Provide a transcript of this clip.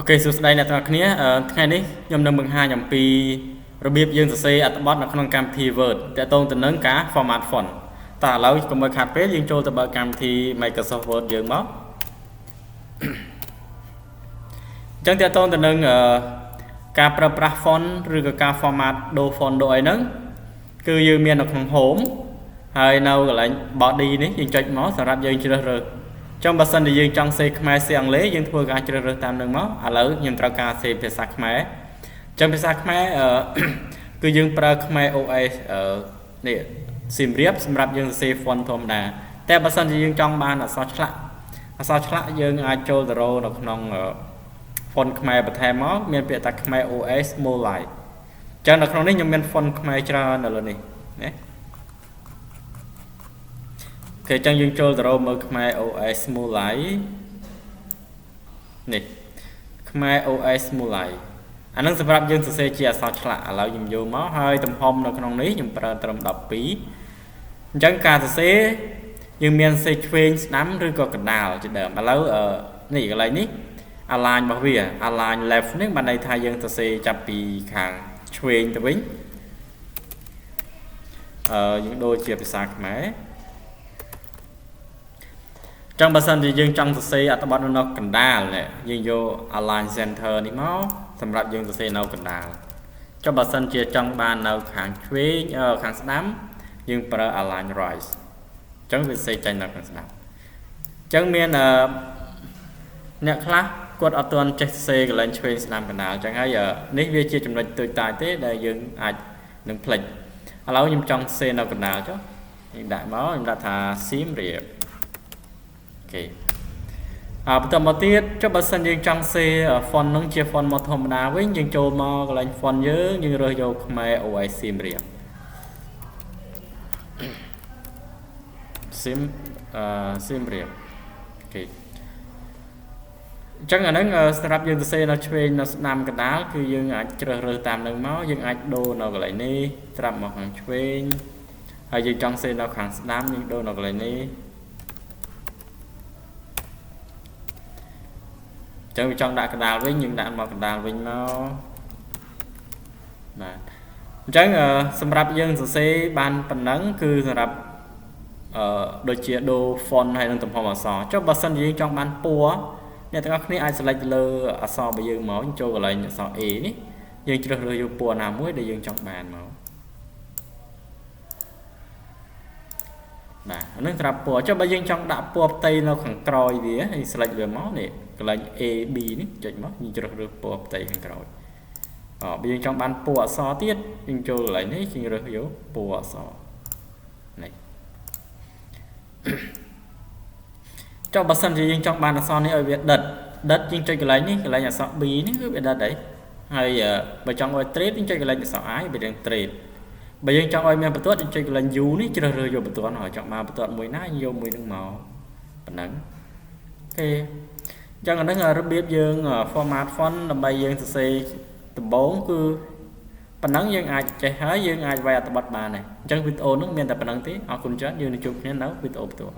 Ok, số đây là tao khíaថ្ងៃនេះខ្ញុំនឹងបង្ហាញអំពីរបៀបយើងសរសេរអត្ថបទនៅក្នុងកម្មវិធី Word ទាក់ទងទៅនឹងការ format font តើឥឡូវកុំឲ្យខាត់ពេលយើងចូលទៅបើកកម្មវិធី Microsoft Word យើងមកអញ្ចឹងទាក់ទងទៅនឹងការប្រើប្រាស់ font ឬក៏ការ format ដូរ font ដូរអីហ្នឹងគឺយើងមាននៅក្នុង Home ហើយនៅកន្លែង body នេះយើងចុចមកសម្រាប់យើងជ្រើសរើសចំបើសិនជាយើងចង់សេខ្មែរសេអង់គ្លេសយើងធ្វើការជ្រើសរើសតាមនឹងមកឥឡូវខ្ញុំត្រូវការសេភាសាខ្មែរចឹងភាសាខ្មែរគឺយើងប្រើខ្មែរ OS នេះសៀមរាបសម្រាប់យើងសរសេរ font ធម្មតាតែបើសិនជាយើងចង់បានអក្សរឆ្លាក់យើងអាចចូលទៅរកនៅក្នុង font ខ្មែរបន្ថែមមកមានពាក្យថាខ្មែរ OS Molai ចឹងនៅក្នុងនេះខ្ញុំមាន font ខ្មែរច្រើននៅលើនេះណាគេចឹងយើងចូលទៅរកមើលខ្មែរ OS Molai នេះខ្មែរ OS Molai អានឹងសម្រាប់យើងសរសេរជាអក្សរឆ្លាក់ឥឡូវខ្ញុំយកមកហើយទំហំនៅក្នុងនេះខ្ញុំប្រើត្រឹម 12 អញ្ចឹងការសរសេរយើងមានសរសេរឆ្វេងស្ដាំឬក៏កណ្ដាលជាដើមឥឡូវនេះកន្លែងនេះ align របស់វា align left នេះបានន័យថាយើងសរសេរចាប់ពីខាងឆ្វេងទៅវិញយើងដូរជាភាសាខ្មែរចឹងបើសិនជាយើងចង់សរសេរអត្ថបទនៅកណ្ដាលយើងយក align center នេះមកសម្រាប់យើងសរសេរនៅកណ្ដាលចុះបើសិនជាចង់បាននៅខាងឆ្វេងខាងស្ដាំយើងប្រើ align right ចឹងវាសរសេរចេញនៅខាងស្ដាំចឹងមានអ្នកខ្លះគាត់អត់ទាន់ចេះសរសេរកន្លែងឆ្វេងស្ដាំកណ្ដាលចឹងហើយនេះវាជាចំណុចតូចតាចទេដែលយើងអាចនឹងភ្លេចឥឡូវខ្ញុំចង់សរសេរនៅកណ្ដាលចុះខ្ញុំដាក់មកខ្ញុំដាក់ថាសៀមរាបអូខេបន្តមកទៀតចុះបើសិនយើងចង់សេ font នឹងជា font មកធម្មតាវិញយើងចូលមកកន្លែង font យើងរើសយកខ្មែរ OS សៀមរាបសៀមរាបអូខេអញ្ចឹងអាហ្នឹងសម្រាប់យើងសរសេរនៅឆ្វេងនៅស្ដាំកណ្ដាលគឺយើងអាចជ្រើសរើសតាមនឹងមកយើងអាចដូរនៅកន្លែងនេះត្រាប់មកខាងឆ្វេងហើយយើងចង់សេនៅខាងស្ដាំយើងដូរនៅកន្លែងនេះចឹងវាចង់ដាក់កណ្ដាលវិញយើងដាក់មកកណ្ដាលវិញមកបាទអញ្ចឹងសម្រាប់យើងសរសេរបានប៉ុណ្ណឹងគឺសម្រាប់ដូចជាដូរ font ហើយនឹងទំហំអក្សរចុះបើសិនជាយើងចង់បានពណ៌អ្នកទាំងអស់គ្នាអាច select លើអក្សររបស់យើងមកចូលកន្លែងអក្សរ A នេះយើងជ្រើសរើសយកពណ៌ណាមួយដែលយើងចង់បានមកបាទអានឹងសម្រាប់ពណ៌ចុះបើយើងចង់ដាក់ពណ៌ផ្ទៃនៅខាងក្រោយវាហើយ select វាមកនេះកន្លែង A B នេះចុចមកយើងជ្រើសរើសពណ៌ផ្ទៃខាងក្រោយបើយើងចង់បានពណ៌អក្សរទៀតយើងចូលកន្លែងនេះយើងរើសយកពណ៌អក្សរនេះចុះបើសិនជាយើងចង់បានអក្សរនេះឲ្យវាដិតយើងចុចកន្លែងនេះកន្លែងអក្សរ B នេះគឺវាដិតហើយហើយបើចង់ឲ្យ trade យើងចុចកន្លែងអក្សរ I វានឹង trade បើយើងចង់ឲ្យមានបន្ទាត់យើងចុចកន្លែង U នេះជ្រើសរើសយកបន្ទាត់ហើយចង់បានបន្ទាត់មួយណាយកមួយនឹងមកប៉ុណ្ណឹងអូខេអញ្ចឹងអាហ្នឹងរបៀបយើង format font ដើម្បីយើងសរសេរដំបូងគឺប៉ុណ្ណឹងយើងអាចចេះហើយយើងអាចវាយអត្ថបទបានហើយអញ្ចឹងវីដេអូហ្នឹងមានតែប៉ុណ្ណឹងទេអរគុណច្រើនយើងនឹងជួបគ្នានៅវីដេអូបន្ទាប់